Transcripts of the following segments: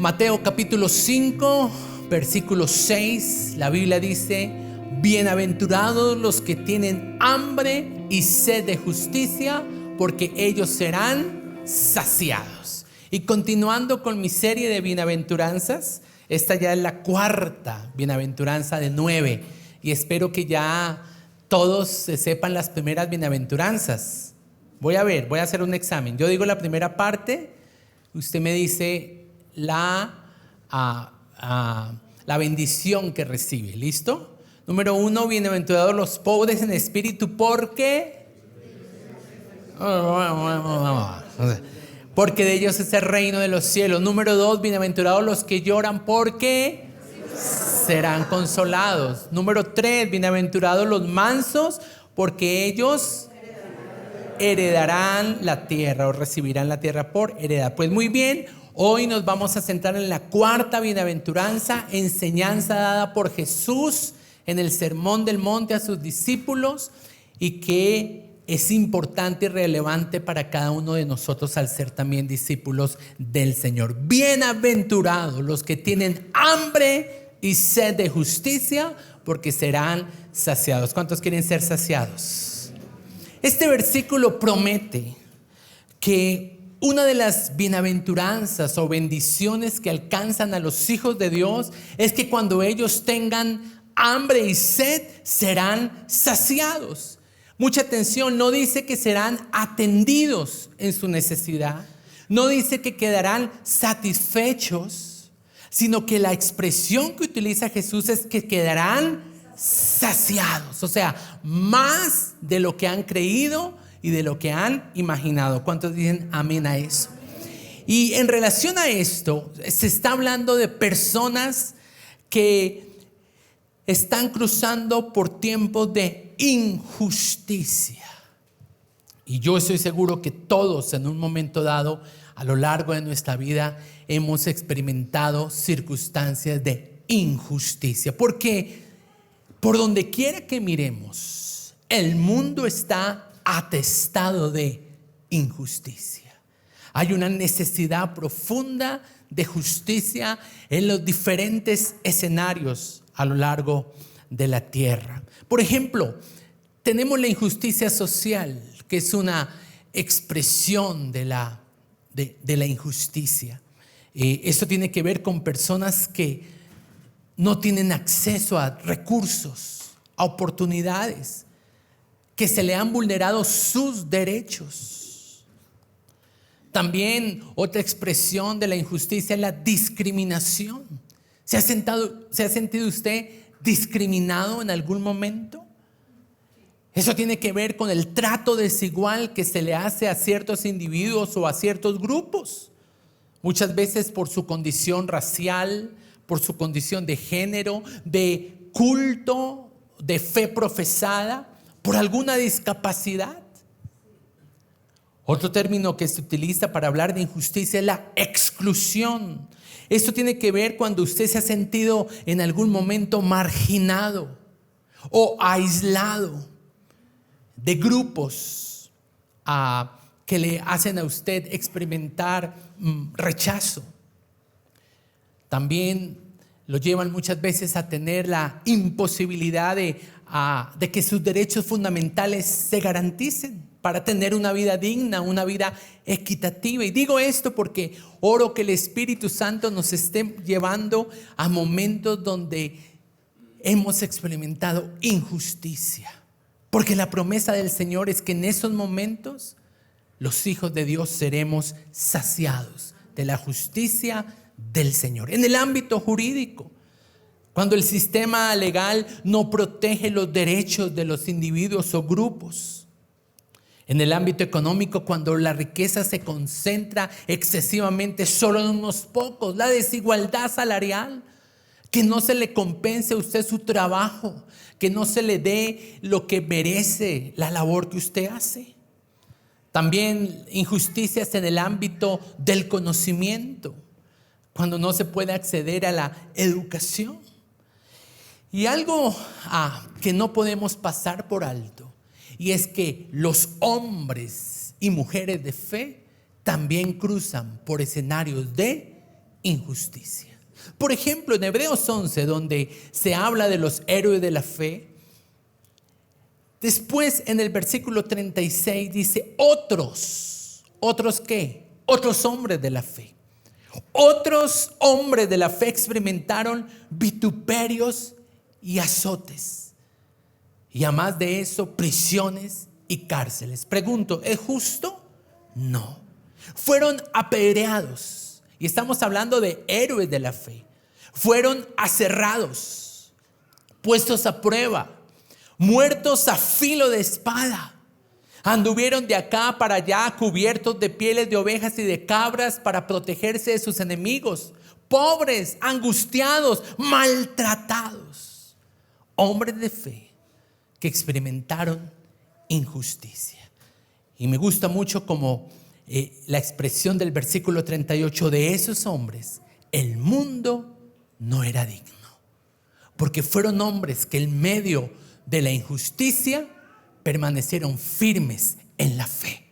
Mateo capítulo 5, versículo 6, la Biblia dice: bienaventurados los que tienen hambre y sed de justicia, porque ellos serán saciados. Y continuando con mi serie de bienaventuranzas, esta ya es la cuarta bienaventuranza de 9, y espero que ya todos se sepan las primeras bienaventuranzas. Voy a hacer un examen. Yo digo la primera parte, usted me dice la bendición que recibe. ¿Listo? Número 1, bienaventurados los pobres en espíritu, porque de ellos es el reino de los cielos. Número 2, bienaventurados los que lloran, porque serán consolados. Número 3, bienaventurados los mansos, porque ellos heredarán la tierra, o recibirán la tierra por heredad. Pues muy bien, hoy nos vamos a centrar en la cuarta bienaventuranza, enseñanza dada por Jesús en el Sermón del Monte a sus discípulos, y que es importante y relevante para cada uno de nosotros al ser también discípulos del Señor. Bienaventurados los que tienen hambre y sed de justicia, porque serán saciados. ¿Cuántos quieren ser saciados? Este versículo promete que una de las bienaventuranzas o bendiciones que alcanzan a los hijos de Dios es que cuando ellos tengan hambre y sed serán saciados. Mucha atención, no dice que serán atendidos en su necesidad, no dice que quedarán satisfechos, sino que la expresión que utiliza Jesús es que quedarán saciados, o sea, más de lo que han creído y de lo que han imaginado. ¿Cuántos dicen amén a eso? Y en relación a esto, se está hablando de personas que están cruzando por tiempos de injusticia. Y yo estoy seguro que todos en un momento dado, a lo largo de nuestra vida, hemos experimentado circunstancias de injusticia. Porque por donde quiera que miremos, el mundo está atestado de injusticia. Hay una necesidad profunda de justicia en los diferentes escenarios a lo largo de la tierra. Por ejemplo, tenemos la injusticia social, que es una expresión de la injusticia. Esto tiene que ver con personas que no tienen acceso a recursos, a oportunidades, que se le han vulnerado sus derechos. También otra expresión de la injusticia es la discriminación. ¿Se ha sentido usted discriminado en algún momento? Eso tiene que ver con el trato desigual que se le hace a ciertos individuos o a ciertos grupos. Muchas veces por su condición racial, por su condición de género, de culto, de fe profesada, por alguna discapacidad. Otro término que se utiliza para hablar de injusticia es la exclusión. Esto tiene que ver cuando usted se ha sentido en algún momento marginado o aislado de grupos que le hacen a usted experimentar rechazo. También lo llevan muchas veces a tener la imposibilidad de que sus derechos fundamentales se garanticen para tener una vida digna, una vida equitativa. Y digo esto porque oro que el Espíritu Santo nos esté llevando a momentos donde hemos experimentado injusticia. Porque la promesa del Señor es que en esos momentos los hijos de Dios seremos saciados de la justicia del Señor. En el ámbito jurídico, cuando el sistema legal no protege los derechos de los individuos o grupos. En el ámbito económico, cuando la riqueza se concentra excesivamente solo en unos pocos. La desigualdad salarial, que no se le compense a usted su trabajo, que no se le dé lo que merece la labor que usted hace. También injusticias en el ámbito del conocimiento, cuando no se puede acceder a la educación. Y algo que no podemos pasar por alto, y es que los hombres y mujeres de fe también cruzan por escenarios de injusticia. Por ejemplo, en Hebreos 11, donde se habla de los héroes de la fe, después en el versículo 36 dice ¿otros qué? Otros hombres de la fe. Otros hombres de la fe experimentaron vituperios y azotes. Y además de eso, prisiones y cárceles. Pregunto, ¿es justo? No. Fueron apedreados. Y estamos hablando de héroes de la fe. Fueron aserrados, puestos a prueba, muertos a filo de espada. Anduvieron de acá para allá cubiertos de pieles de ovejas y de cabras para protegerse de sus enemigos. Pobres, angustiados, maltratados. Hombres de fe que experimentaron injusticia. Y me gusta mucho como la expresión del versículo 38 de esos hombres. El mundo no era digno. Porque fueron hombres que en medio de la injusticia permanecieron firmes en la fe.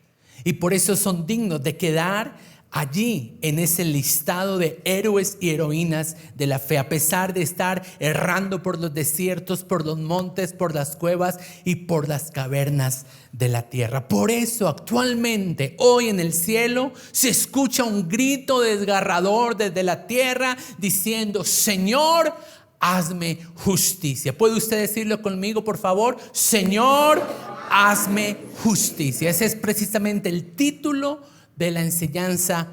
Y por eso son dignos de quedar allí en ese listado de héroes y heroínas de la fe, a pesar de estar errando por los desiertos, por los montes, por las cuevas y por las cavernas de la tierra. Por eso actualmente, hoy en el cielo, se escucha un grito desgarrador desde la tierra diciendo: Señor, hazme justicia. ¿Puede usted decirlo conmigo, por favor? Señor, hazme justicia. Ese es precisamente el título de la enseñanza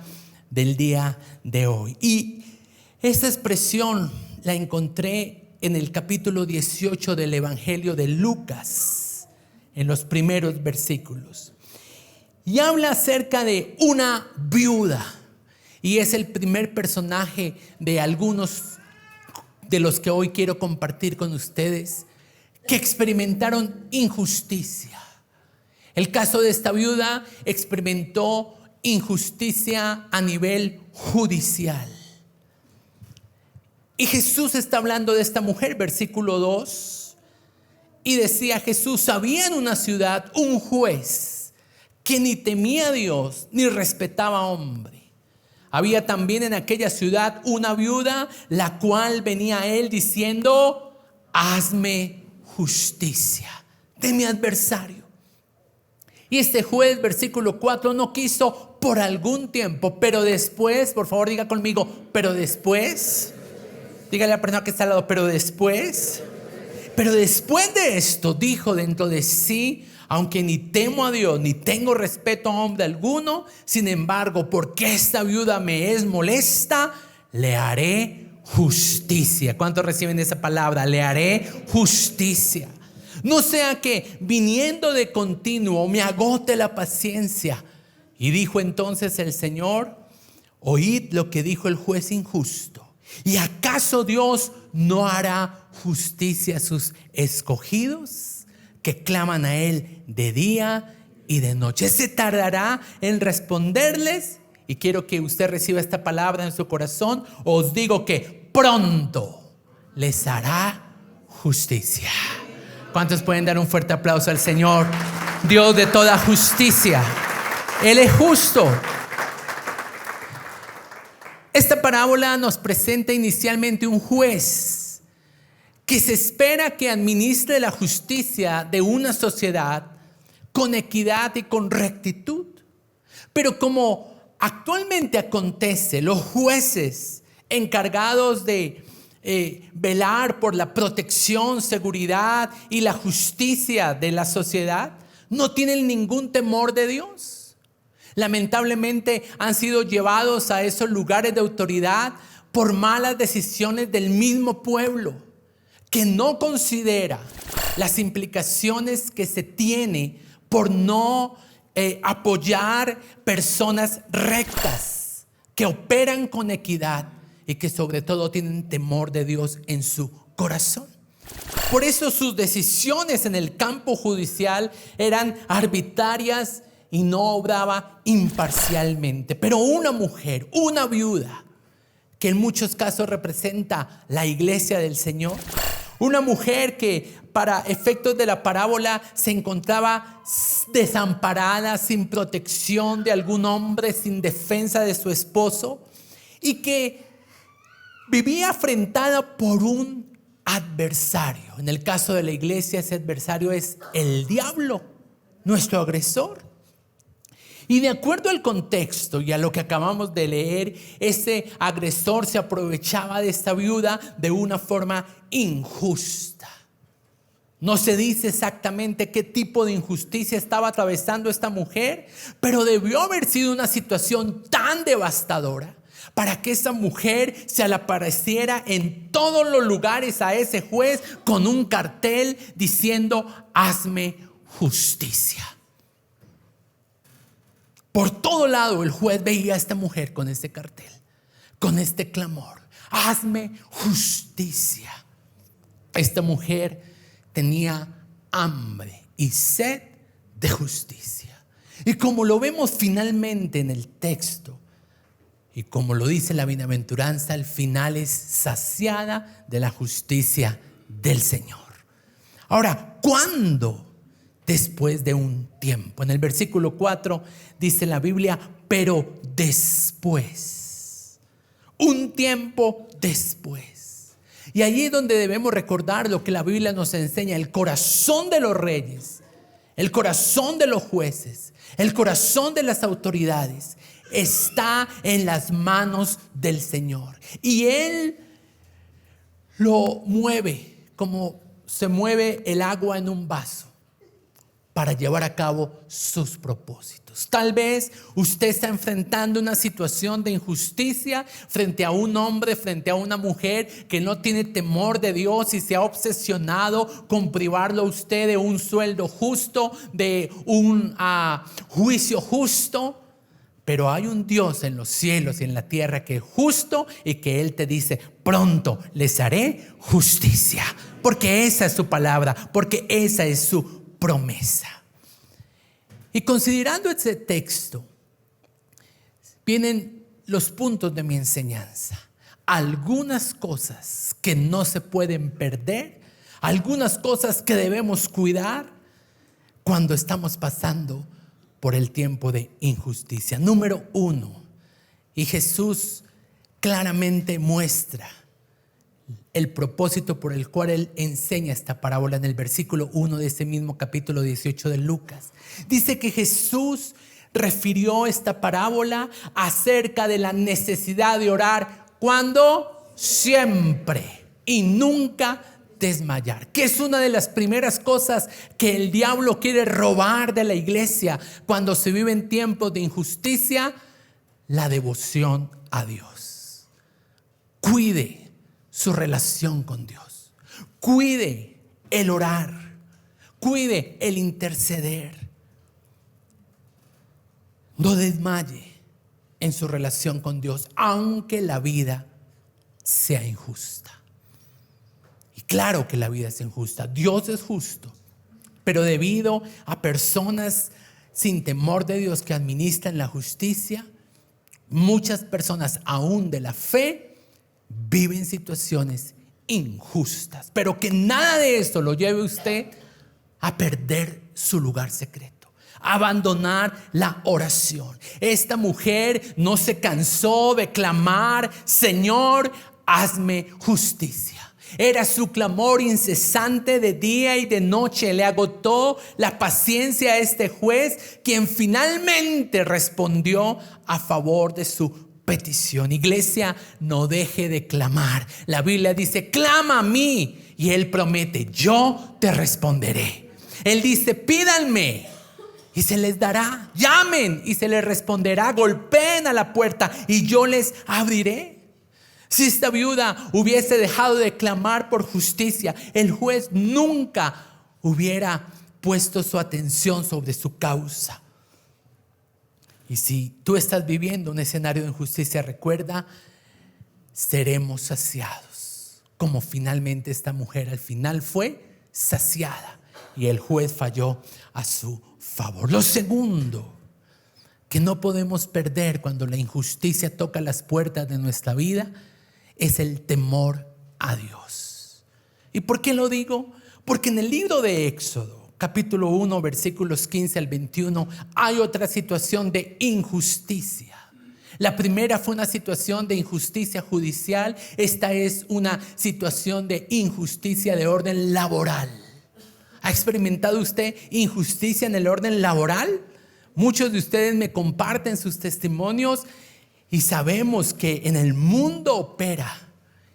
del día de hoy. Y esa expresión la encontré en el capítulo 18 del Evangelio de Lucas, en los primeros versículos. Y habla acerca de una viuda. Y es el primer personaje de algunos de los que hoy quiero compartir con ustedes, que experimentaron injusticia. El caso de esta viuda experimentó injusticia a nivel judicial. Y Jesús está hablando de esta mujer, versículo 2, y decía Jesús: había en una ciudad un juez que ni temía a Dios ni respetaba a hombre. Había también en aquella ciudad una viuda, la cual venía a él diciendo: hazme justicia de mi adversario. Y este juez, versículo 4, no quiso por algún tiempo, pero después, por favor diga conmigo, pero después, dígale a la persona que está al lado, pero después de esto, dijo dentro de sí: aunque ni temo a Dios, ni tengo respeto a hombre alguno, sin embargo, porque esta viuda me es molesta, le haré justicia. ¿Cuántos reciben esa palabra? Le haré justicia. No sea que viniendo de continuo me agote la paciencia. Y dijo entonces el Señor: oíd lo que dijo el juez injusto. ¿Y acaso Dios no hará justicia a sus escogidos, que claman a Él de día y de noche? ¿Se tardará en responderles? Y quiero que usted reciba esta palabra en su corazón. Os digo que pronto les hará justicia. ¿Cuántos pueden dar un fuerte aplauso al Señor, Dios de toda justicia? Él es justo. Esta parábola nos presenta inicialmente un juez que se espera que administre la justicia de una sociedad con equidad y con rectitud. Pero como actualmente acontece, los jueces encargados de velar por la protección, seguridad y la justicia de la sociedad no tienen ningún temor de Dios. Lamentablemente han sido llevados a esos lugares de autoridad por malas decisiones del mismo pueblo, que no considera las implicaciones que se tiene por no apoyar personas rectas, que operan con equidad y que sobre todo tienen temor de Dios en su corazón. Por eso sus decisiones en el campo judicial eran arbitrarias y no obraba imparcialmente. Pero una mujer, una viuda, que en muchos casos representa la iglesia del Señor, una mujer que para efectos de la parábola se encontraba desamparada, sin protección de algún hombre, sin defensa de su esposo, y que vivía afrentada por un adversario. En el caso de la iglesia, ese adversario es el diablo, nuestro agresor. Y de acuerdo al contexto y a lo que acabamos de leer, ese agresor se aprovechaba de esta viuda de una forma injusta. No se dice exactamente qué tipo de injusticia estaba atravesando esta mujer, pero debió haber sido una situación tan devastadora para que esa mujer se le apareciera en todos los lugares a ese juez con un cartel diciendo: hazme justicia. Por todo lado el juez veía a esta mujer con este cartel, con este clamor: hazme justicia. Esta mujer tenía hambre y sed de justicia. Y como lo vemos finalmente en el texto, y como lo dice la bienaventuranza, al final es saciada de la justicia del Señor. Ahora, ¿cuándo? Después de un tiempo. En el versículo 4 dice la Biblia: pero después. Un tiempo después. Y allí es donde debemos recordar lo que la Biblia nos enseña: el corazón de los reyes, el corazón de los jueces, el corazón de las autoridades está en las manos del Señor. Y Él lo mueve como se mueve el agua en un vaso para llevar a cabo sus propósitos. Tal vez usted está enfrentando una situación de injusticia frente a un hombre, frente a una mujer que no tiene temor de Dios y se ha obsesionado con privarlo a usted de un sueldo justo, de un juicio justo. Pero hay un Dios en los cielos y en la tierra que es justo y que Él te dice: pronto les haré justicia. Porque esa es su palabra, porque esa es su promesa. Y considerando este texto, vienen los puntos de mi enseñanza. Algunas cosas que no se pueden perder, algunas cosas que debemos cuidar cuando estamos pasando por el tiempo de injusticia. Número 1, y Jesús claramente muestra el propósito por el cual Él enseña esta parábola en el versículo 1 de ese mismo capítulo 18 de Lucas. Dice que Jesús refirió esta parábola acerca de la necesidad de orar. ¿Cuándo? Siempre y nunca desmayar, que es una de las primeras cosas que el diablo quiere robar de la iglesia cuando se vive en tiempos de injusticia: la devoción a Dios. Cuide su relación con Dios, cuide el orar, cuide el interceder. No desmaye en su relación con Dios, aunque la vida sea injusta. Y claro que la vida es injusta, Dios es justo, pero debido a personas sin temor de Dios que administran la justicia, muchas personas aún de la fe viven situaciones injustas. Pero que nada de esto lo lleve usted a perder su lugar secreto, a abandonar la oración. Esta mujer no se cansó de clamar: Señor, hazme justicia. Era su clamor incesante de día y de noche. Le agotó la paciencia a este juez, quien finalmente respondió a favor de su petición. Iglesia, no deje de clamar. La Biblia dice: clama a mí, y Él promete: yo te responderé. Él dice: pídanme y se les dará, llamen y se les responderá, golpeen a la puerta y yo les abriré. Si esta viuda hubiese dejado de clamar por justicia, el juez nunca hubiera puesto su atención sobre su causa. Y si tú estás viviendo un escenario de injusticia, recuerda: seremos saciados, como finalmente esta mujer al final fue saciada y el juez falló a su favor. Lo segundo que no podemos perder cuando la injusticia toca las puertas de nuestra vida es el temor a Dios. ¿Y por qué lo digo? Porque en el libro de Éxodo, capítulo 1, versículos 15 al 21, hay otra situación de injusticia. La primera fue una situación de injusticia judicial. Esta es una situación de injusticia de orden laboral. ¿Ha experimentado usted injusticia en el orden laboral? Muchos de ustedes me comparten sus testimonios y sabemos que en el mundo opera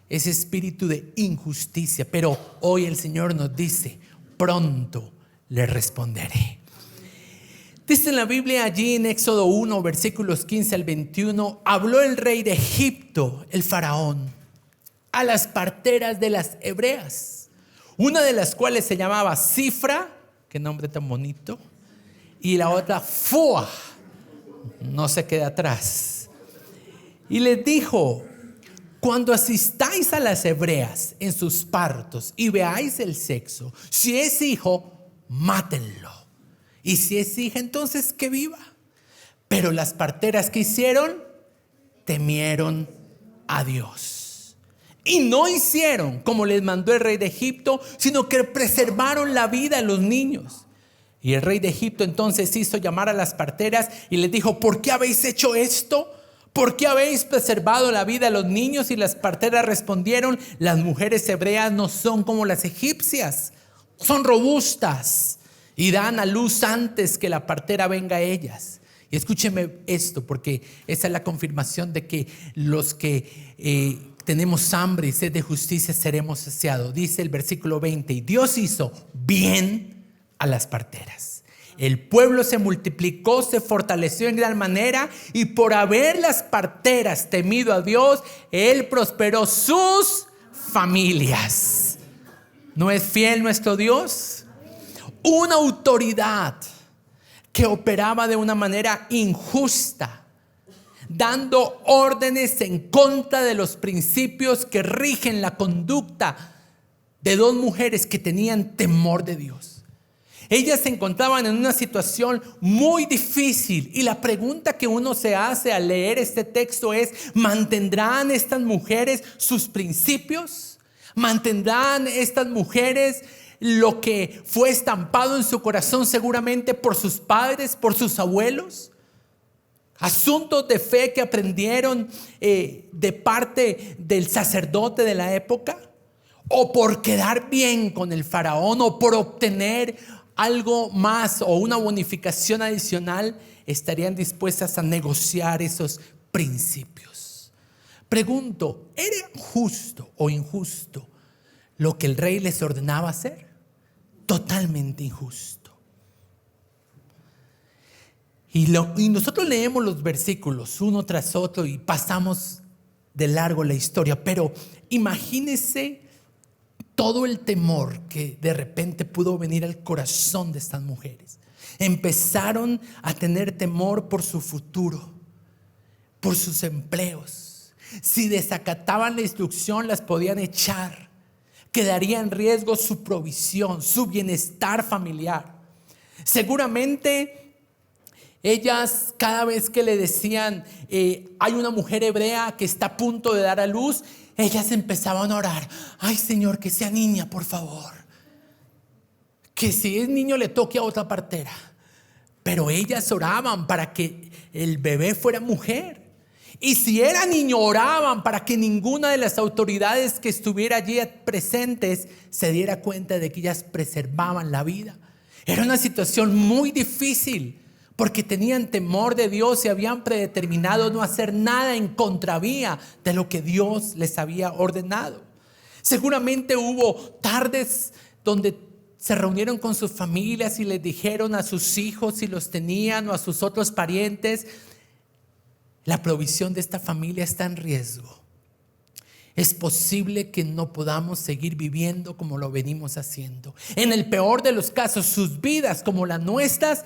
ese espíritu de injusticia. Pero hoy el Señor nos dice: pronto le responderé. Dice en la Biblia, allí en Éxodo 1, versículos 15 al 21, habló el rey de Egipto, el faraón, a las parteras de las hebreas, una de las cuales se llamaba Cifra, qué nombre tan bonito, y la otra Fua, no se queda atrás. Y les dijo: cuando asistáis a las hebreas en sus partos y veáis el sexo, si es hijo, mátenlo. Y si es hija, entonces que viva. Pero las parteras, que hicieron, temieron a Dios y no hicieron como les mandó el rey de Egipto, sino que preservaron la vida de los niños. Y el rey de Egipto entonces hizo llamar a las parteras y les dijo: ¿por qué habéis hecho esto? ¿Por qué habéis preservado la vida de los niños? Y las parteras respondieron: las mujeres hebreas no son como las egipcias, son robustas y dan a luz antes que la partera venga a ellas. Y escúcheme esto, porque esa es la confirmación de que los que tenemos hambre y sed de justicia seremos saciados. Dice el versículo 20: y Dios hizo bien a las parteras. El pueblo se multiplicó, se fortaleció en gran manera, y por haber las parteras temido a Dios, Él prosperó sus familias. ¿No es fiel nuestro Dios? Una autoridad que operaba de una manera injusta, dando órdenes en contra de los principios que rigen la conducta de dos mujeres que tenían temor de Dios. Ellas se encontraban en una situación muy difícil, y la pregunta que uno se hace al leer este texto es: ¿mantendrán estas mujeres sus principios? ¿Mantendrán estas mujeres lo que fue estampado en su corazón seguramente por sus padres, por sus abuelos? Asuntos de fe que aprendieron de parte del sacerdote de la época, o por quedar bien con el faraón, o por obtener algo más o una bonificación adicional, estarían dispuestas a negociar esos principios. Pregunto: ¿era justo o injusto lo que el rey les ordenaba hacer? Totalmente injusto. Y nosotros leemos los versículos uno tras otro y pasamos de largo la historia, pero imagínese todo el temor que de repente pudo venir al corazón de estas mujeres. Empezaron a tener temor por su futuro, por sus empleos. Si desacataban la instrucción, las podían echar. Quedaría en riesgo su provisión, su bienestar familiar. Seguramente ellas, cada vez que le decían hay una mujer hebrea que está a punto de dar a luz, ellas empezaban a orar: ay, Señor, que sea niña, por favor, que si es niño le toque a otra partera. Pero ellas oraban para que el bebé fuera mujer. Y si era niño, oraban para que ninguna de las autoridades que estuviera allí presentes se diera cuenta de que ellas preservaban la vida. Era una situación muy difícil, porque tenían temor de Dios y habían predeterminado no hacer nada en contravía de lo que Dios les había ordenado. Seguramente hubo tardes donde se reunieron con sus familias y les dijeron a sus hijos, si los tenían, o a sus otros parientes: la provisión de esta familia está en riesgo. Es posible que no podamos seguir viviendo como lo venimos haciendo. En el peor de los casos, sus vidas como las nuestras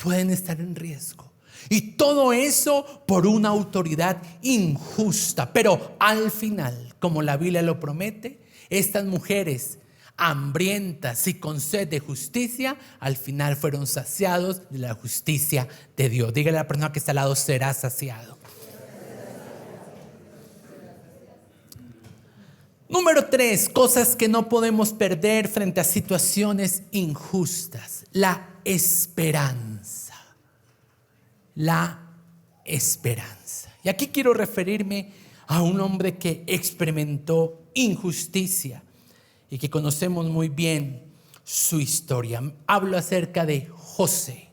pueden estar en riesgo. Y todo eso por una autoridad injusta. Pero al final, como la Biblia lo promete, estas mujeres hambrientas y con sed de justicia, al final fueron saciados de la justicia de Dios. Dígale a la persona que está al lado: será saciado. Número 3, cosas que no podemos perder frente a situaciones injustas: la esperanza. La esperanza. Y aquí quiero referirme a un hombre que experimentó injusticia y que conocemos muy bien su historia. Hablo acerca de José.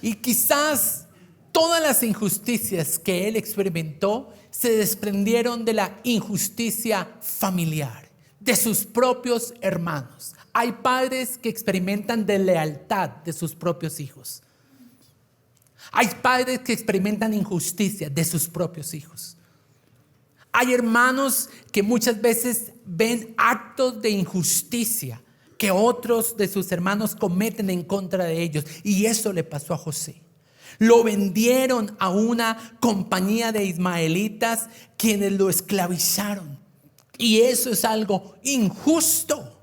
Y quizás todas las injusticias que él experimentó se desprendieron de la injusticia familiar, de sus propios hermanos. Hay padres que experimentan deslealtad de sus propios hijos. Hay padres que experimentan injusticia de sus propios hijos. Hay hermanos que muchas veces ven actos de injusticia que otros de sus hermanos cometen en contra de ellos. Y eso le pasó a José. Lo vendieron a una compañía de ismaelitas quienes lo esclavizaron. Y eso es algo injusto.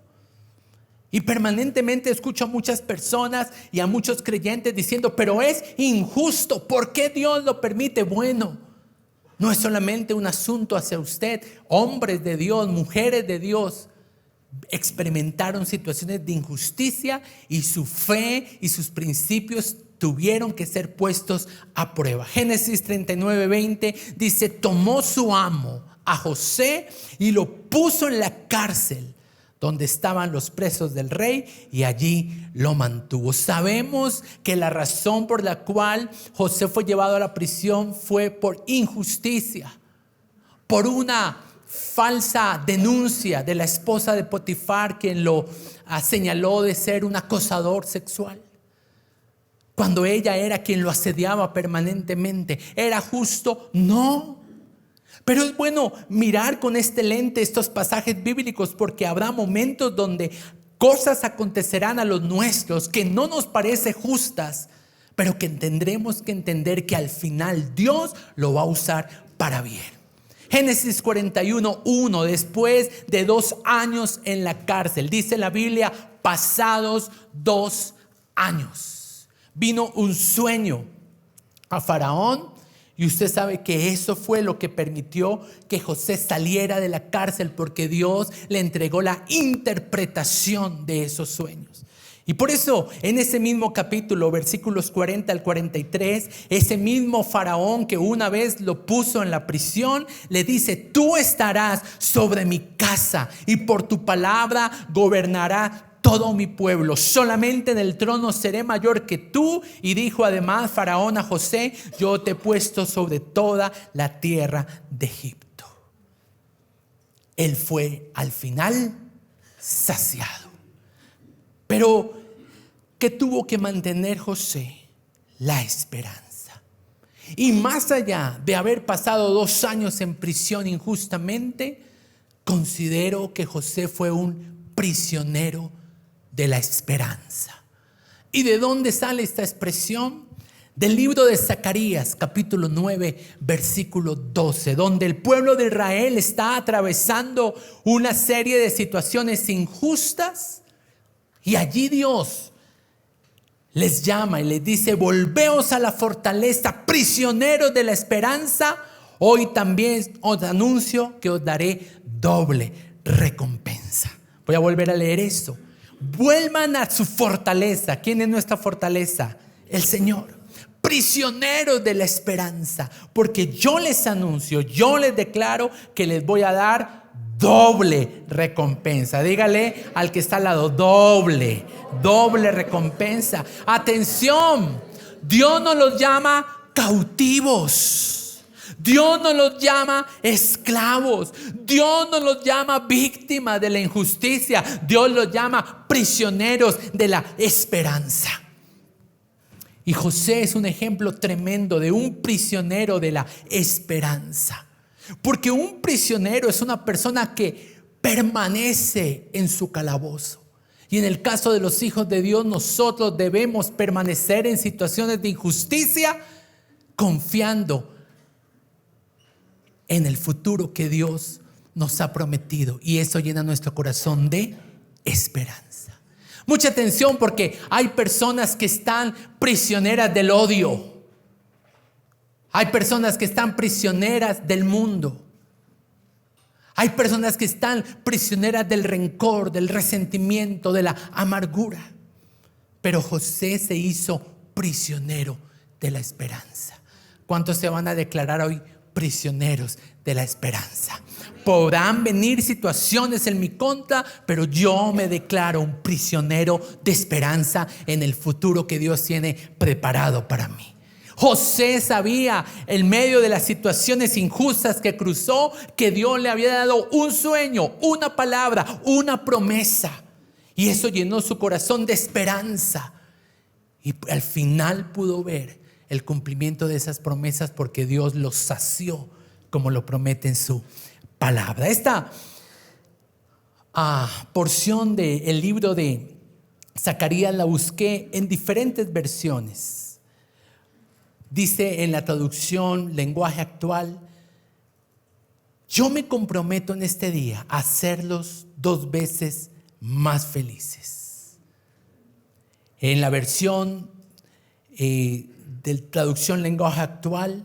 Y permanentemente escucho a muchas personas y a muchos creyentes diciendo, pero es injusto. ¿Por qué Dios lo permite? Bueno, no es solamente un asunto hacia usted. Hombres de Dios, mujeres de Dios experimentaron situaciones de injusticia y su fe y sus principios tuvieron que ser puestos a prueba. Génesis 39:20 dice, tomó su amo a José y lo puso en la cárcel donde estaban los presos del rey, y allí lo mantuvo. Sabemos que la razón por la cual José fue llevado a la prisión fue por injusticia, por una falsa denuncia de la esposa de Potifar, quien lo señaló de ser un acosador sexual, cuando ella era quien lo asediaba permanentemente. ¿Era justo? No. Pero es bueno mirar con este lente estos pasajes bíblicos, porque habrá momentos donde cosas acontecerán a los nuestros que no nos parecen justas, pero que tendremos que entender que al final Dios lo va a usar para bien. Génesis 41:1, después de 2 años en la cárcel, dice la Biblia, pasados 2 años, vino un sueño a Faraón. Y usted sabe que eso fue lo que permitió que José saliera de la cárcel, porque Dios le entregó la interpretación de esos sueños. Y por eso en ese mismo capítulo, versículos 40 al 43, ese mismo Faraón que una vez lo puso en la prisión, le dice, tú estarás sobre mi casa y por tu palabra gobernará todo mi pueblo, solamente en el trono seré mayor que tú. Y dijo además Faraón a José, yo te he puesto sobre toda la tierra de Egipto. Él fue al final saciado. Pero ¿qué tuvo que mantener José? La esperanza. Y más allá de haber pasado 2 años en prisión injustamente, considero que José fue un prisionero de la esperanza. ¿Y de dónde sale esta expresión? Del libro de Zacarías, capítulo 9, versículo 12, donde el pueblo de Israel está atravesando una serie de situaciones injustas, y allí Dios les llama y les dice, volveos a la fortaleza, prisioneros de la esperanza. Hoy también os anuncio que os daré doble recompensa. Voy a volver a leer esto. Vuelvan a su fortaleza. ¿Quién es nuestra fortaleza? El Señor. Prisioneros de la esperanza, porque yo les anuncio, yo les declaro que les voy a dar doble recompensa. Dígale al que está al lado, doble recompensa. Atención, Dios no los llama cautivos. Dios no los llama esclavos. Dios no los llama víctimas de la injusticia. Dios los llama prisioneros de la esperanza. Y José es un ejemplo tremendo de un prisionero de la esperanza. Porque un prisionero es una persona que permanece en su calabozo. Y en el caso de los hijos de Dios, nosotros debemos permanecer en situaciones de injusticia, confiando en el futuro que Dios nos ha prometido, y eso llena nuestro corazón de esperanza. Mucha atención, porque hay personas que están prisioneras del odio. Hay personas que están prisioneras del mundo. Hay personas que están prisioneras del rencor, del resentimiento, de la amargura. Pero José se hizo prisionero de la esperanza. ¿Cuántos se van a declarar hoy prisioneros de la esperanza? Podrán venir situaciones en mi contra, pero yo me declaro un prisionero de esperanza en el futuro que Dios tiene preparado para mí. José sabía, en medio de las situaciones injustas que cruzó, que Dios le había dado un sueño, una palabra, una promesa. Y eso llenó su corazón de esperanza. Y al final pudo ver el cumplimiento de esas promesas porque Dios los sació como lo promete en su palabra. Esta porción del libro de Zacarías la busqué en diferentes versiones. Dice en la traducción lenguaje actual: yo me comprometo en este día a hacerlos 2 veces más felices. En la versión de traducción lenguaje actual,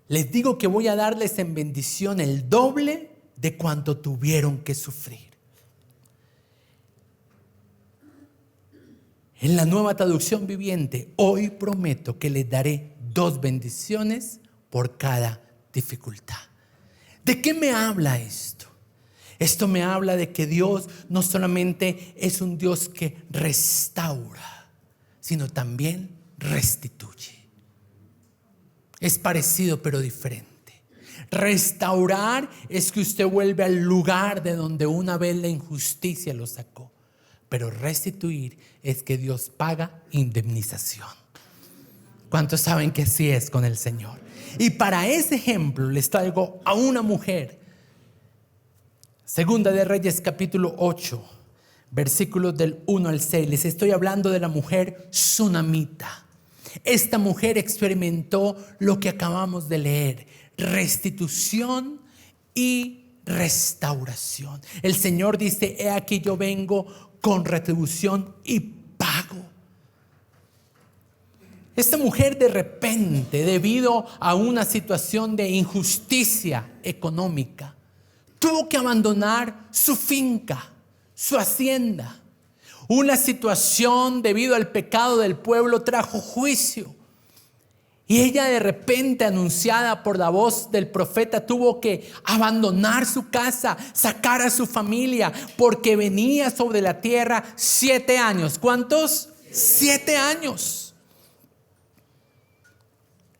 les digo que voy a darles en bendición el doble de cuanto tuvieron que sufrir. En la nueva traducción viviente, hoy prometo que les daré 2 bendiciones por cada dificultad. ¿De qué me habla esto? Esto me habla de que Dios no solamente es un Dios que restaura, sino también restituye. Es parecido pero diferente. Restaurar es que usted vuelve al lugar de donde una vez la injusticia lo sacó. Pero restituir es que Dios paga indemnización. ¿Cuántos saben que así es con el Señor? Y para ese ejemplo les traigo a una mujer. Segunda de Reyes capítulo 8, versículos del 1 al 6. Les estoy hablando de la mujer sunamita. Esta mujer experimentó lo que acabamos de leer: restitución y restauración. El Señor dice: he aquí yo vengo con retribución y pago. Esta mujer de repente, debido a una situación de injusticia económica, tuvo que abandonar su finca, su hacienda. Una situación debido al pecado del pueblo trajo juicio. Y ella de repente, anunciada por la voz del profeta, tuvo que abandonar su casa, sacar a su familia, porque venía sobre la tierra 7 años. ¿Cuántos? 7 años.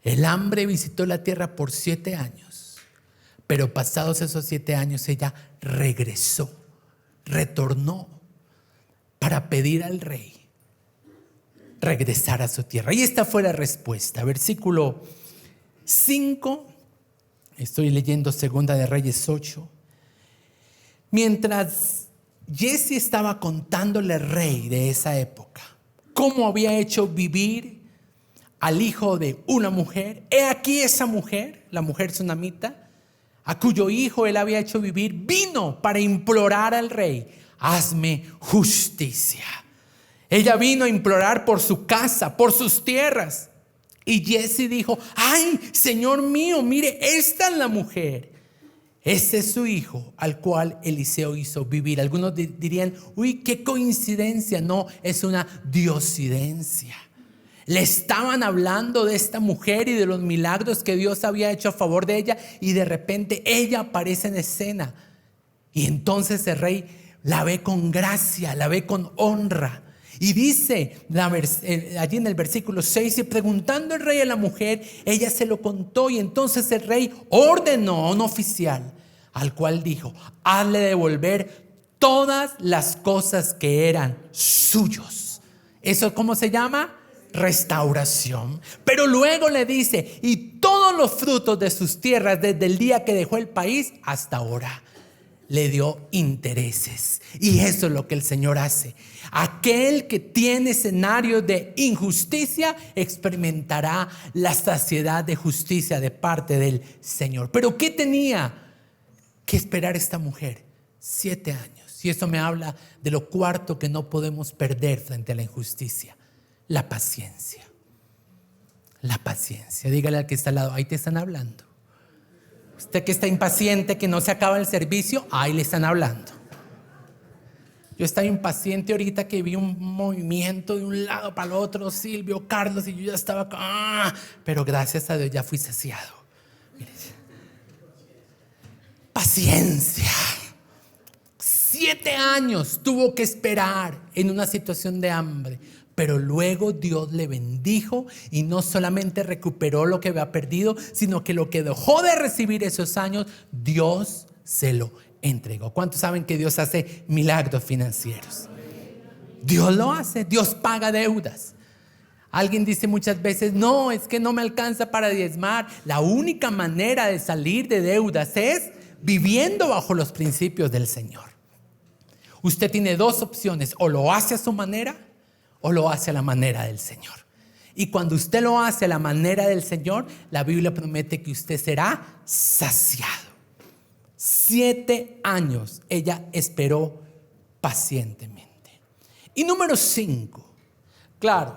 El hambre visitó la tierra por 7 años, pero pasados esos 7 años ella regresó, retornó para pedir al rey regresar a su tierra. Y esta fue la respuesta. Versículo 5, estoy leyendo Segunda de Reyes 8. Mientras Jesse estaba contándole al rey de esa época cómo había hecho vivir al hijo de una mujer, he aquí esa mujer, la mujer sunamita, a cuyo hijo él había hecho vivir, vino para implorar al rey: hazme justicia. Ella vino a implorar por su casa, por sus tierras. Y Jesse dijo: ay, Señor mío, mire, esta es la mujer. Ese es su hijo al cual Eliseo hizo vivir. Algunos dirían: uy, qué coincidencia. No, es una diosidencia. Le estaban hablando de esta mujer y de los milagros que Dios había hecho a favor de ella, y de repente ella aparece en escena. Y entonces el rey la ve con gracia, la ve con honra. Y dice allí en el versículo 6: y preguntando el rey a la mujer, ella se lo contó. Y entonces el rey ordenó a un oficial, al cual dijo: hazle devolver todas las cosas que eran suyos. ¿Eso cómo se llama? Restauración. Pero luego le dice: y todos los frutos de sus tierras desde el día que dejó el país hasta ahora. Le dio intereses. Y eso es lo que el Señor hace. Aquel que tiene escenarios de injusticia experimentará la saciedad de justicia de parte del Señor. Pero ¿qué tenía que esperar esta mujer? 7 años. Y eso me habla de lo cuarto que no podemos perder frente a la injusticia: la paciencia. La paciencia. Dígale al que está al lado: ahí te están hablando. Usted que está impaciente, que no se acaba el servicio, ahí le están hablando. Yo estaba impaciente ahorita que vi un movimiento de un lado para el otro, Silvio, Carlos, y yo ya estaba acá. Pero gracias a Dios ya fui saciado. Mire. Paciencia. 7 años tuvo que esperar en una situación de hambre, pero luego Dios le bendijo y no solamente recuperó lo que había perdido, sino que lo que dejó de recibir esos años, Dios se lo entregó. ¿Cuántos saben que Dios hace milagros financieros? Dios lo hace, Dios paga deudas. Alguien dice muchas veces, no, es que no me alcanza para diezmar. La única manera de salir de deudas es viviendo bajo los principios del Señor. Usted tiene 2 opciones, o lo hace a su manera o lo hace a la manera del Señor. Y cuando usted lo hace a la manera del Señor, la Biblia promete que usted será saciado. 7 años ella esperó pacientemente. Y número 5, claro,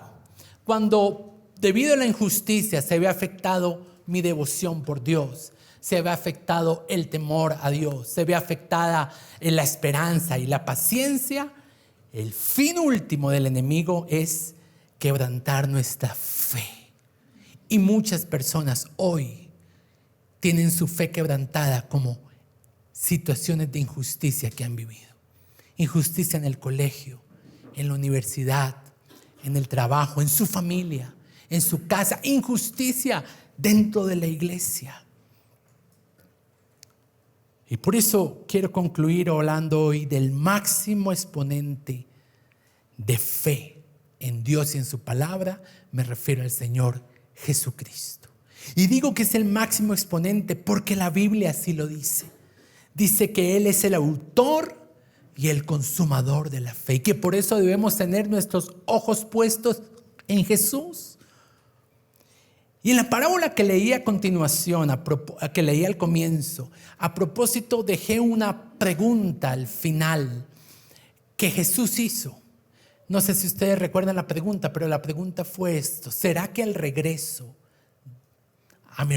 cuando debido a la injusticia se ve afectado mi devoción por Dios, se ve afectado el temor a Dios, se ve afectada la esperanza y la paciencia, el fin último del enemigo es quebrantar nuestra fe. Y muchas personas hoy tienen su fe quebrantada como situaciones de injusticia que han vivido. Injusticia en el colegio, en la universidad, en el trabajo, en su familia, en su casa. Injusticia dentro de la iglesia. Y por eso quiero concluir hablando hoy del máximo exponente de fe en Dios y en su palabra. Me refiero al Señor Jesucristo. Y digo que es el máximo exponente porque la Biblia así lo dice. Dice que Él es el autor y el consumador de la fe, y que por eso debemos tener nuestros ojos puestos en Jesús. Y en la parábola que leí a continuación, que leí al comienzo, a propósito dejé una pregunta al final que Jesús hizo. No sé si ustedes recuerdan la pregunta, pero la pregunta fue esto: ¿será que a mi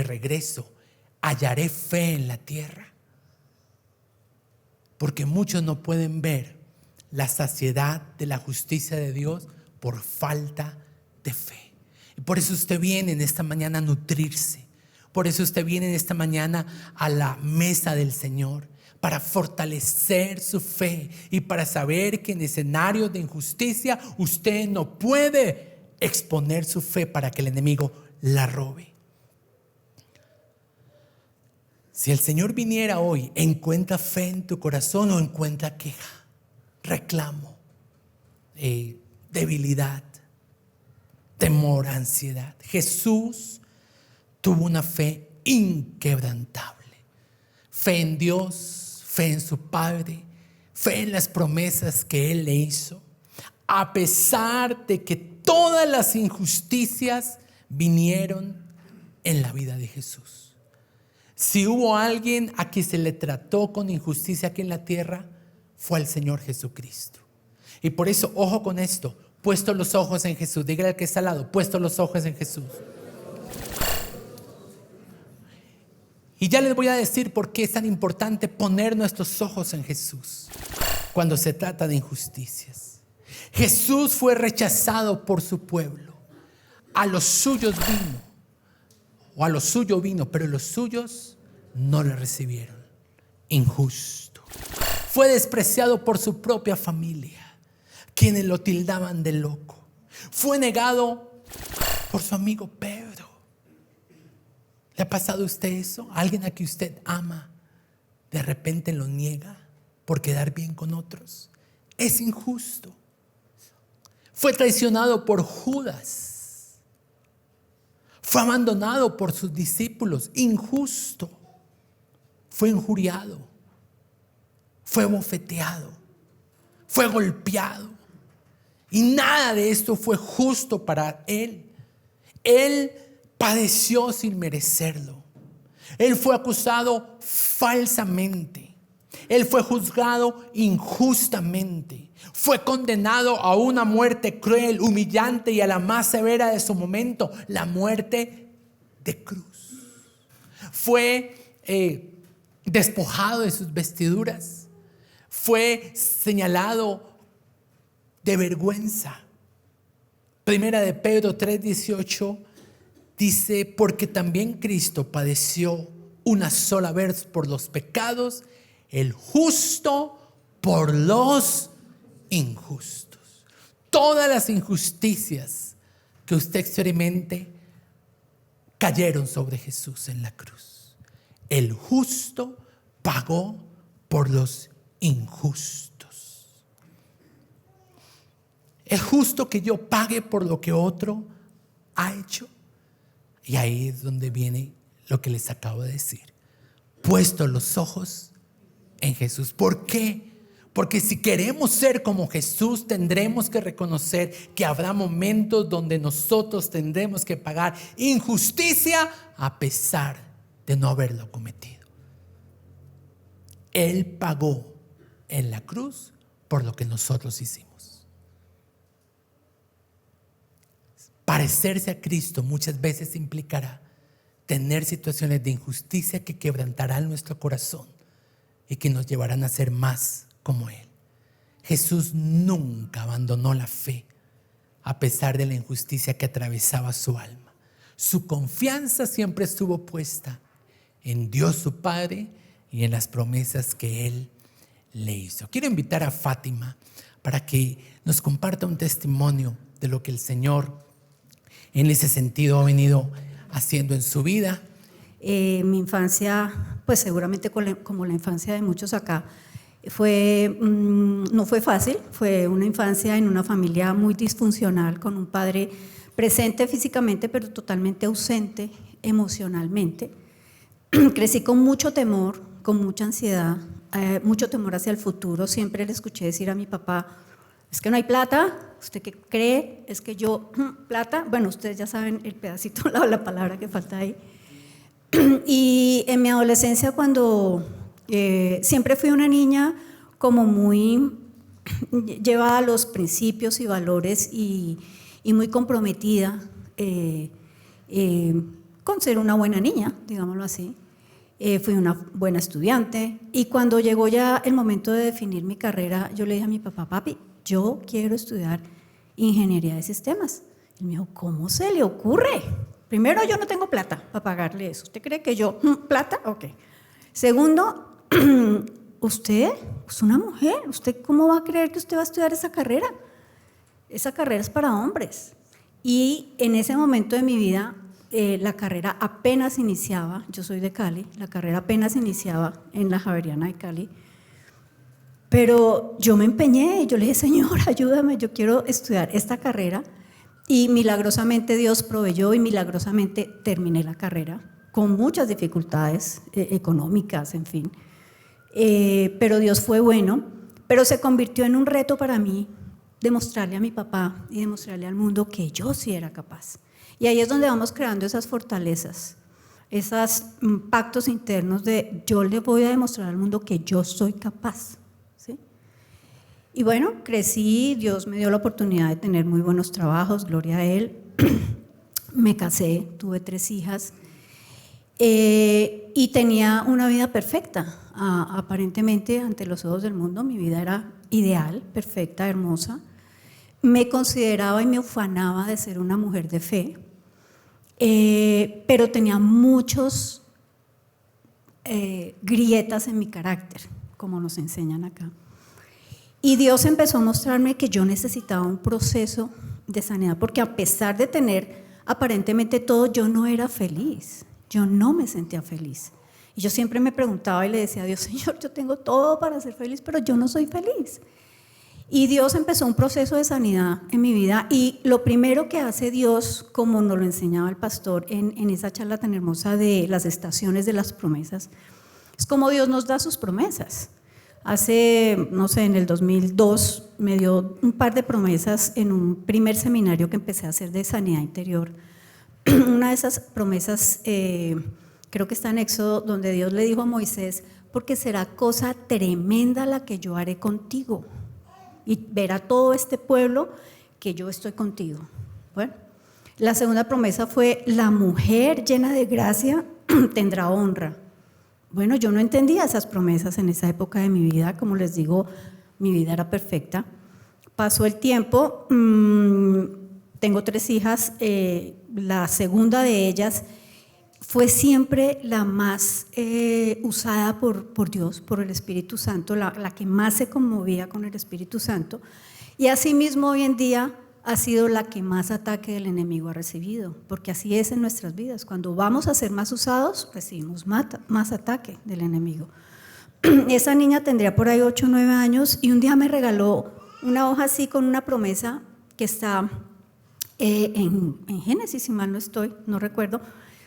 regreso, hallaré fe en la tierra? Porque muchos no pueden ver la saciedad de la justicia de Dios por falta de fe. Y por eso usted viene en esta mañana a nutrirse. Por eso usted viene en esta mañana a la mesa del Señor, para fortalecer su fe y para saber que en escenarios de injusticia usted no puede exponer su fe para que el enemigo la robe. Si el Señor viniera hoy, ¿encuentra fe en tu corazón o encuentra queja, reclamo, debilidad, temor, ansiedad? Jesús tuvo una fe inquebrantable. Fe en Dios, fe en su Padre, fe en las promesas que Él le hizo, a pesar de que todas las injusticias vinieron en la vida de Jesús. Si hubo alguien a quien se le trató con injusticia aquí en la tierra, fue al Señor Jesucristo. Y por eso, ojo con esto: puesto los ojos en Jesús. Dígale al que está al lado: puesto los ojos en Jesús. Y ya les voy a decir por qué es tan importante poner nuestros ojos en Jesús cuando se trata de injusticias. Jesús fue rechazado por su pueblo. A los suyos vino, o a lo suyo vino, pero los suyos no le recibieron. Injusto. Fue despreciado por su propia familia, quienes lo tildaban de loco. Fue negado por su amigo Pedro. ¿Le ha pasado a usted eso? ¿Alguien a quien usted ama de repente lo niega por quedar bien con otros? Es injusto. Fue traicionado por Judas. Fue abandonado por sus discípulos. Injusto. Fue injuriado. Fue bofeteado. Fue golpeado. Y nada de esto fue justo para él. Él padeció sin merecerlo. Él fue acusado falsamente. Él fue juzgado injustamente. Fue condenado a una muerte cruel, humillante y a la más severa de su momento, la muerte de cruz. Fue despojado de sus vestiduras. Fue señalado de vergüenza. Primera de Pedro 3:18 dice, porque también Cristo padeció una sola vez por los pecados, el justo por los injustos. Todas las injusticias que usted experimente cayeron sobre Jesús en la cruz. El justo pagó por los injustos. ¿Es justo que yo pague por lo que otro ha hecho? Y ahí es donde viene lo que les acabo de decir. Puesto los ojos en Jesús. ¿Por qué? Porque si queremos ser como Jesús, tendremos que reconocer que habrá momentos donde nosotros tendremos que pagar injusticia a pesar de no haberlo cometido. Él pagó en la cruz por lo que nosotros hicimos. Parecerse a Cristo muchas veces implicará tener situaciones de injusticia que quebrantarán nuestro corazón y que nos llevarán a ser más como Él. Jesús nunca abandonó la fe a pesar de la injusticia que atravesaba su alma. Su confianza siempre estuvo puesta en Dios su Padre y en las promesas que Él le hizo. Quiero invitar a Fátima para que nos comparta un testimonio de lo que el Señor en ese sentido ha venido haciendo en su vida. Mi infancia, pues seguramente como la infancia de muchos acá, no fue fácil. Fue una infancia en una familia muy disfuncional, con un padre presente físicamente pero totalmente ausente emocionalmente. Crecí con mucho temor, con mucha ansiedad, mucho temor hacia el futuro. Siempre le escuché decir a mi papá, es que no hay plata. ¿Usted qué cree? Es que yo, plata. Bueno, ustedes ya saben el pedacito, la palabra que falta ahí. Y en mi adolescencia, cuando siempre fui una niña como muy llevada a los principios y valores y muy comprometida con ser una buena niña, digámoslo así. Fui una buena estudiante, y cuando llegó ya el momento de definir mi carrera, yo le dije a mi papá, papi, yo quiero estudiar ingeniería de sistemas. Él me dijo, ¿cómo se le ocurre? Primero, yo no tengo plata para pagarle eso. ¿Usted cree que yo, plata? Ok. Segundo, usted es una mujer. ¿Usted cómo va a creer que usted va a estudiar esa carrera? Esa carrera es para hombres. Y en ese momento de mi vida, la carrera apenas iniciaba. Yo soy de Cali. La carrera apenas iniciaba en la Javeriana de Cali. Pero yo me empeñé, yo le dije, Señor, ayúdame, yo quiero estudiar esta carrera. Y milagrosamente Dios proveyó y milagrosamente terminé la carrera, con muchas dificultades económicas, en fin. Pero Dios fue bueno, pero se convirtió en un reto para mí demostrarle a mi papá y demostrarle al mundo que yo sí era capaz. Y ahí es donde vamos creando esas fortalezas, esos pactos internos de yo le voy a demostrar al mundo que yo soy capaz. Y bueno, crecí, Dios me dio la oportunidad de tener muy buenos trabajos, gloria a Él. Me casé, tuve 3 hijas y tenía una vida perfecta. Aparentemente, ante los ojos del mundo, mi vida era ideal, perfecta, hermosa. Me consideraba y me ufanaba de ser una mujer de fe, pero tenía muchos grietas en mi carácter, como nos enseñan acá. Y Dios empezó a mostrarme que yo necesitaba un proceso de sanidad, porque a pesar de tener aparentemente todo, yo no era feliz, yo no me sentía feliz. Y yo siempre me preguntaba y le decía a Dios, Señor, yo tengo todo para ser feliz, pero yo no soy feliz. Y Dios empezó un proceso de sanidad en mi vida, y lo primero que hace Dios, como nos lo enseñaba el pastor en esa charla tan hermosa de las estaciones de las promesas, es como Dios nos da sus promesas. Hace, no sé, en el 2002 me dio un par de promesas en un primer seminario que empecé a hacer de sanidad interior. Una de esas promesas creo que está en Éxodo, donde Dios le dijo a Moisés, porque será cosa tremenda la que yo haré contigo, y verá todo este pueblo que yo estoy contigo. Bueno, la segunda promesa fue, la mujer llena de gracia tendrá honra. Bueno, yo no entendía esas promesas en esa época de mi vida, como les digo, mi vida era perfecta, pasó el tiempo, tengo 3 hijas, la segunda de ellas fue siempre la más usada por Dios, por el Espíritu Santo, la que más se conmovía con el Espíritu Santo, y asimismo hoy en día ha sido la que más ataque del enemigo ha recibido, porque así es en nuestras vidas. Cuando vamos a ser más usados, recibimos más ataque del enemigo. Esa niña tendría por ahí 8 o 9 años y un día me regaló una hoja así con una promesa que está en Génesis, si mal no estoy, no recuerdo,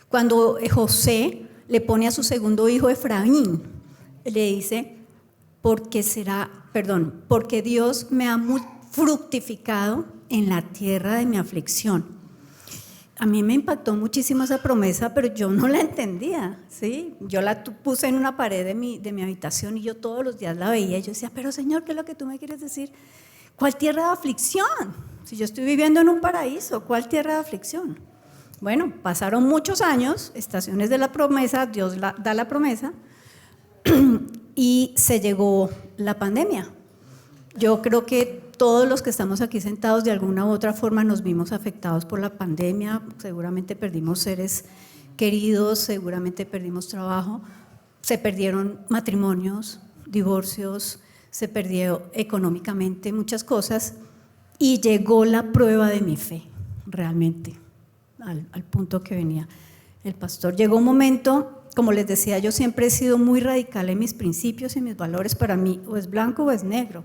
cuando José le pone a su segundo hijo Efraín, le dice, porque Dios me ha fructificado en la tierra de mi aflicción. A mí me impactó muchísimo esa promesa, pero yo no la entendía, ¿sí? Yo la puse en una pared de mi habitación y yo todos los días la veía y yo decía, pero Señor, ¿qué es lo que tú me quieres decir? ¿Cuál tierra de aflicción? Si yo estoy viviendo en un paraíso, ¿cuál tierra de aflicción? Bueno, pasaron muchos años, estaciones de la promesa, Dios da la promesa y se llegó la pandemia. Yo creo que todos los que estamos aquí sentados de alguna u otra forma nos vimos afectados por la pandemia, seguramente perdimos seres queridos, seguramente perdimos trabajo, se perdieron matrimonios, divorcios, se perdió económicamente muchas cosas y llegó la prueba de mi fe, realmente, al punto que venía el pastor. Llegó un momento, como les decía, yo siempre he sido muy radical en mis principios y mis valores. Para mí o es blanco o es negro.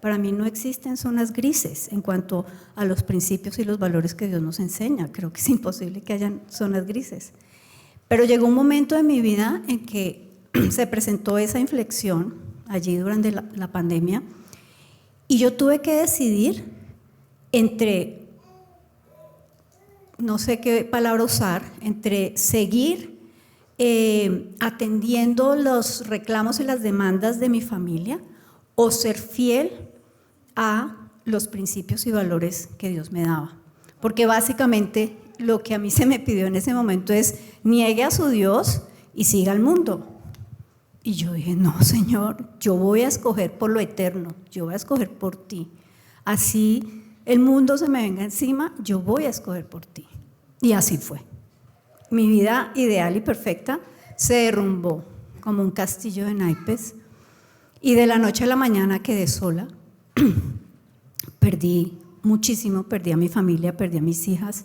Para mí no existen zonas grises en cuanto a los principios y los valores que Dios nos enseña. Creo que es imposible que hayan zonas grises. Pero llegó un momento de mi vida en que se presentó esa inflexión allí durante la pandemia y yo tuve que decidir entre, no sé qué palabra usar, entre seguir atendiendo los reclamos y las demandas de mi familia o ser fiel a los principios y valores que Dios me daba. Porque básicamente lo que a mí se me pidió en ese momento es niegue a su Dios y siga al mundo. Y yo dije, no, Señor, yo voy a escoger por lo eterno, yo voy a escoger por ti. Así el mundo se me venga encima, yo voy a escoger por ti. Y así fue. Mi vida ideal y perfecta se derrumbó como un castillo de naipes y de la noche a la mañana quedé sola. Perdí muchísimo, perdí a mi familia, perdí a mis hijas,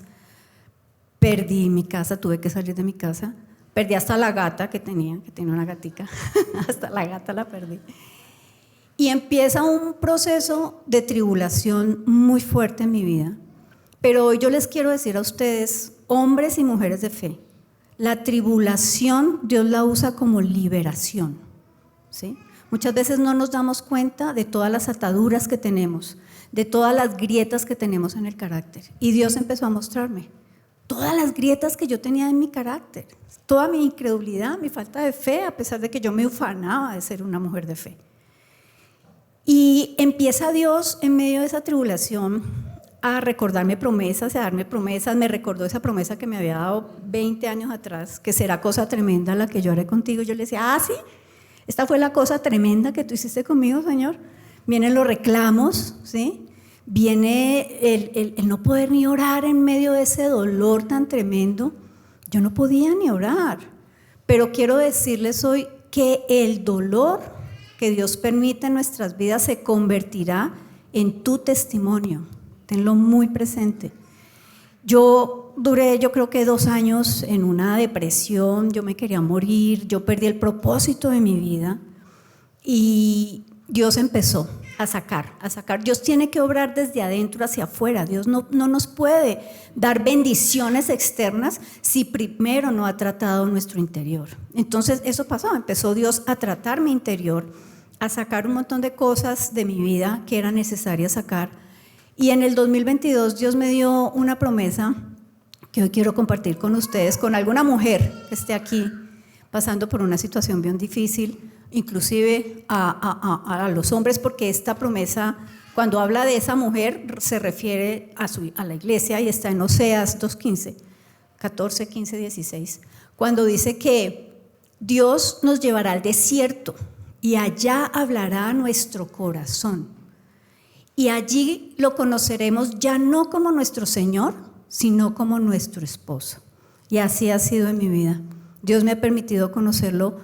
perdí mi casa, tuve que salir de mi casa, perdí hasta la gata que tenía una gatica, hasta la gata la perdí. Y empieza un proceso de tribulación muy fuerte en mi vida. Pero hoy yo les quiero decir a ustedes, hombres y mujeres de fe, la tribulación Dios la usa como liberación, ¿sí? Muchas veces no nos damos cuenta de todas las ataduras que tenemos, de todas las grietas que tenemos en el carácter. Y Dios empezó a mostrarme todas las grietas que yo tenía en mi carácter, toda mi incredulidad, mi falta de fe, a pesar de que yo me ufanaba de ser una mujer de fe. Y empieza Dios en medio de esa tribulación a recordarme promesas, a darme promesas. Me recordó esa promesa que me había dado 20 años atrás, que será cosa tremenda la que yo haré contigo. Yo le decía, sí, esta fue la cosa tremenda que tú hiciste conmigo, Señor. Vienen los reclamos, ¿sí? Viene el no poder ni orar en medio de ese dolor tan tremendo. Yo no podía ni orar, pero quiero decirles hoy que el dolor que Dios permite en nuestras vidas se convertirá en tu testimonio. Tenlo muy presente. Yo duré, yo creo que 2 años en una depresión, yo me quería morir, yo perdí el propósito de mi vida y Dios empezó a sacar. Dios tiene que obrar desde adentro hacia afuera. Dios no nos puede dar bendiciones externas si primero no ha tratado nuestro interior. Entonces eso pasó, empezó Dios a tratar mi interior, a sacar un montón de cosas de mi vida que era necesaria sacar. Y en el 2022 Dios me dio una promesa que hoy quiero compartir con ustedes, con alguna mujer que esté aquí pasando por una situación bien difícil, inclusive a los hombres, porque esta promesa, cuando habla de esa mujer, se refiere a la iglesia y está en Oseas 2:15, 14, 15, 16, cuando dice que Dios nos llevará al desierto y allá hablará a nuestro corazón. y allí lo conoceremos ya no como nuestro Señor, sino como nuestro esposo. Y así ha sido en mi vida. Dios me ha permitido conocerlo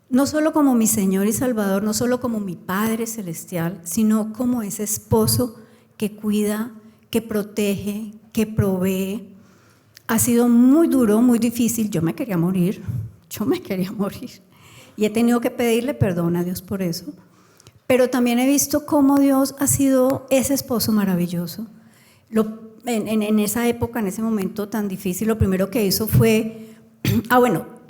no solo como mi Señor y Salvador, no solo como mi Padre Celestial, sino como ese esposo que cuida, que protege, que provee. Ha sido muy duro, muy difícil. Yo me quería morir. Y he tenido que pedirle perdón a Dios por eso. Pero también he visto cómo Dios ha sido ese esposo maravilloso. En esa época, en ese momento tan difícil, lo primero que hizo fue,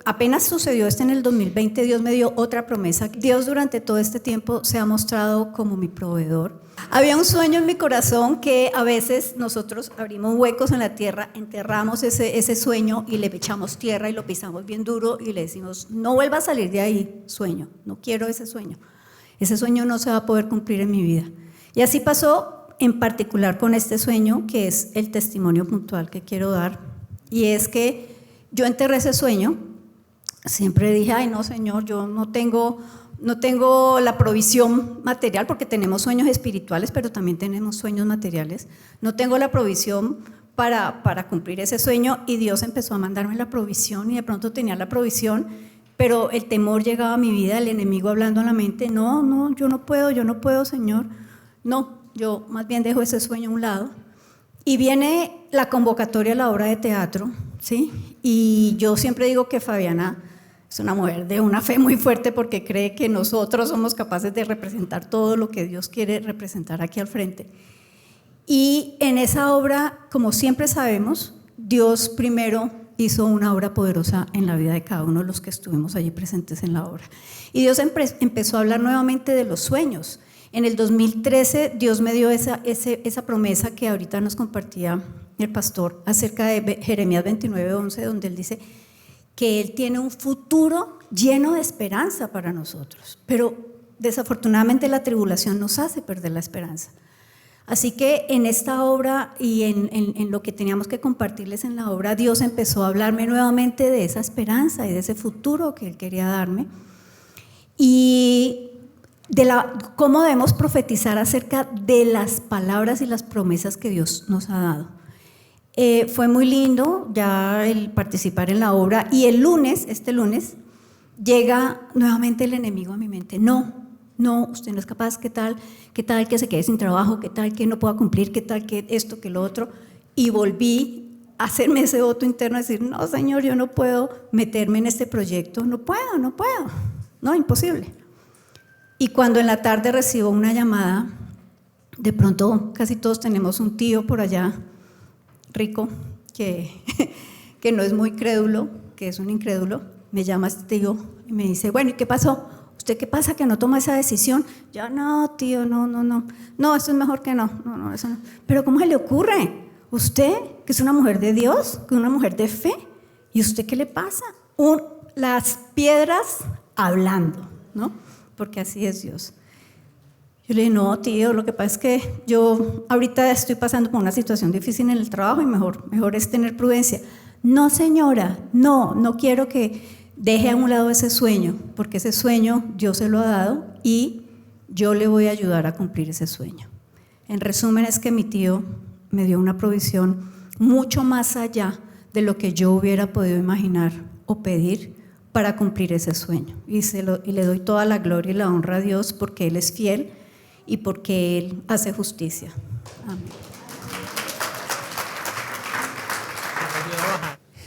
apenas sucedió en el 2020, Dios me dio otra promesa. Dios durante todo este tiempo se ha mostrado como mi proveedor. Había un sueño en mi corazón que a veces nosotros abrimos huecos en la tierra, enterramos ese sueño y le echamos tierra y lo pisamos bien duro y le decimos, no vuelva a salir de ahí, sueño, no quiero ese sueño. Ese sueño no se va a poder cumplir en mi vida. Y así pasó en particular con este sueño, que es el testimonio puntual que quiero dar. Y es que yo enterré ese sueño, siempre dije, ay no Señor, yo no tengo la provisión material, porque tenemos sueños espirituales, pero también tenemos sueños materiales. No tengo la provisión para cumplir ese sueño, y Dios empezó a mandarme la provisión, y de pronto tenía la provisión, pero el temor llegaba a mi vida, el enemigo hablando en la mente, no, yo no puedo, Señor. No, yo más bien dejo ese sueño a un lado. Y viene la convocatoria a la obra de teatro, ¿sí? Y yo siempre digo que Fabiana es una mujer de una fe muy fuerte, porque cree que nosotros somos capaces de representar todo lo que Dios quiere representar aquí al frente. Y en esa obra, como siempre sabemos, Dios primero hizo una obra poderosa en la vida de cada uno de los que estuvimos allí presentes en la obra. Y Dios empezó a hablar nuevamente de los sueños. En el 2013 Dios me dio esa promesa que ahorita nos compartía el pastor acerca de Jeremías 29:11, donde él dice que Él tiene un futuro lleno de esperanza para nosotros. Pero desafortunadamente la tribulación nos hace perder la esperanza. Así que en esta obra y en lo que teníamos que compartirles en la obra, Dios empezó a hablarme nuevamente de esa esperanza y de ese futuro que Él quería darme, y de cómo debemos profetizar acerca de las palabras y las promesas que Dios nos ha dado. Fue muy lindo ya el participar en la obra, y este lunes, llega nuevamente el enemigo a mi mente. No, usted no es capaz, ¿qué tal que se quede sin trabajo? ¿Qué tal que no pueda cumplir? ¿Qué tal que esto, que lo otro? Y volví a hacerme ese voto interno, a decir, no, Señor, yo no puedo meterme en este proyecto, no puedo, no, imposible. Y cuando en la tarde recibo una llamada, de pronto casi todos tenemos un tío por allá, rico, que no es muy crédulo, que es un incrédulo. Me llama este tío y me dice, bueno, ¿y qué pasó? ¿Usted qué pasa que no toma esa decisión? Yo, no, tío, no, eso es mejor que no, eso no. Pero ¿cómo se le ocurre? Usted, que es una mujer de Dios, que es una mujer de fe, ¿y usted qué le pasa? Las piedras hablando, ¿no? Porque así es Dios. Yo le dije, no, tío, lo que pasa es que yo ahorita estoy pasando por una situación difícil en el trabajo y mejor es tener prudencia. No, señora, no quiero que deje a un lado ese sueño, porque ese sueño Dios se lo ha dado y yo le voy a ayudar a cumplir ese sueño. En resumen, es que mi tío me dio una provisión mucho más allá de lo que yo hubiera podido imaginar o pedir para cumplir ese sueño. Y le doy toda la gloria y la honra a Dios, porque Él es fiel y porque Él hace justicia. Amén.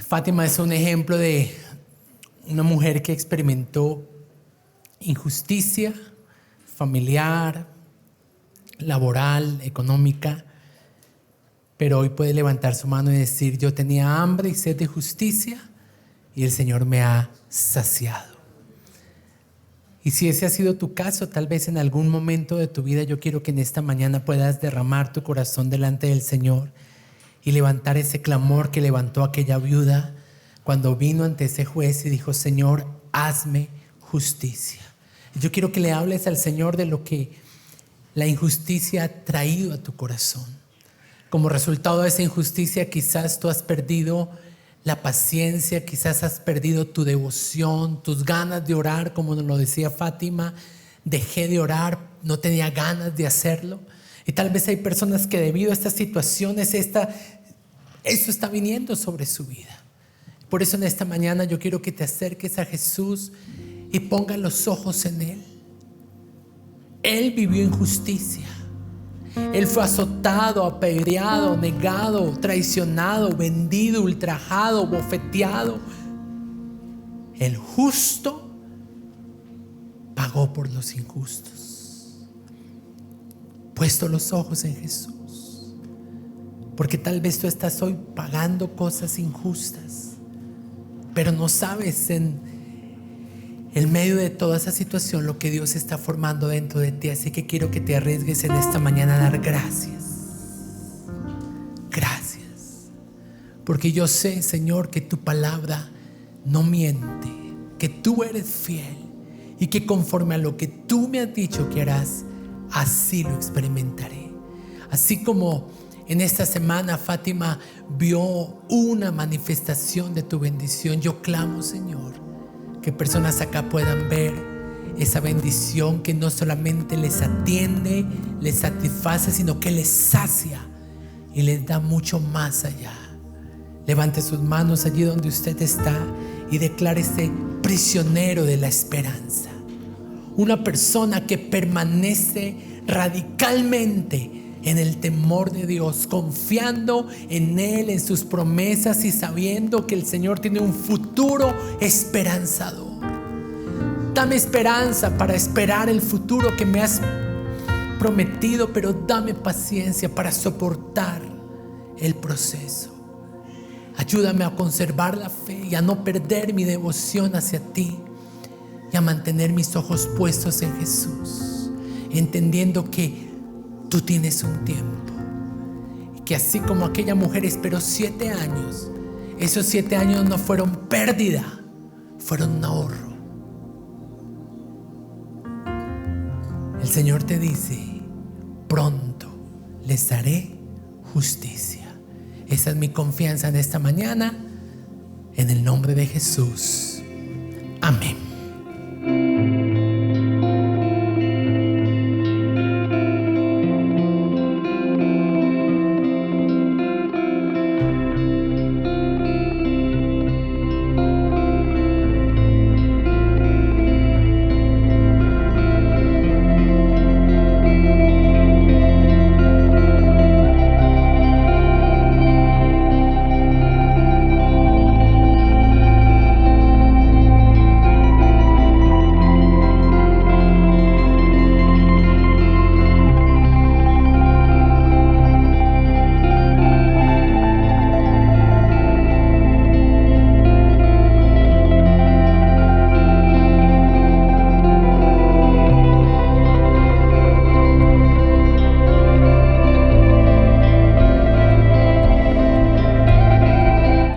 Fátima es un ejemplo de una mujer que experimentó injusticia familiar, laboral, económica, pero hoy puede levantar su mano y decir, yo tenía hambre y sed de justicia y el Señor me ha saciado. Y si ese ha sido tu caso, tal vez en algún momento de tu vida, yo quiero que en esta mañana puedas derramar tu corazón delante del Señor y levantar ese clamor que levantó aquella viuda cuando vino ante ese juez y dijo, Señor, hazme justicia. Yo quiero que le hables al Señor de lo que la injusticia ha traído a tu corazón. Como resultado de esa injusticia, quizás tú has perdido la paciencia, quizás has perdido tu devoción, tus ganas de orar, como nos lo decía Fátima. Dejé de orar, no tenía ganas de hacerlo. Y tal vez hay personas que debido a estas situaciones, eso está viniendo sobre su vida. Por eso en esta mañana yo quiero que te acerques a Jesús y pongas los ojos en Él. Él vivió injusticia. Él fue azotado, apedreado, negado, traicionado, vendido, ultrajado, bofeteado. El justo pagó por los injustos. Puesto los ojos en Jesús, porque tal vez tú estás hoy pagando cosas injustas, pero no sabes en medio de toda esa situación lo que Dios está formando dentro de ti. Así que quiero que te arriesgues en esta mañana a dar gracias. Gracias, porque yo sé, Señor, que tu palabra no miente, que tú eres fiel y que conforme a lo que tú me has dicho que harás, así lo experimentaré. Así como en esta semana Fátima vio una manifestación de tu bendición, yo clamo, Señor, que personas acá puedan ver esa bendición que no solamente les atiende, les satisface, sino que les sacia y les da mucho más allá. Levante sus manos allí donde usted está y declárese prisionero de la esperanza. Una persona que permanece radicalmente en el temor de Dios, confiando en Él, en sus promesas y sabiendo que el Señor tiene un futuro esperanzador. Dame esperanza para esperar el futuro que me has prometido, pero dame paciencia para soportar el proceso. Ayúdame a conservar la fe y a no perder mi devoción hacia ti y a mantener mis ojos puestos en Jesús, entendiendo que tú tienes un tiempo y que así como aquella mujer esperó 7 años, esos 7 años no fueron pérdida, fueron un ahorro. El Señor te dice: pronto les haré justicia. Esa es mi confianza en esta mañana, en el nombre de Jesús. Amén.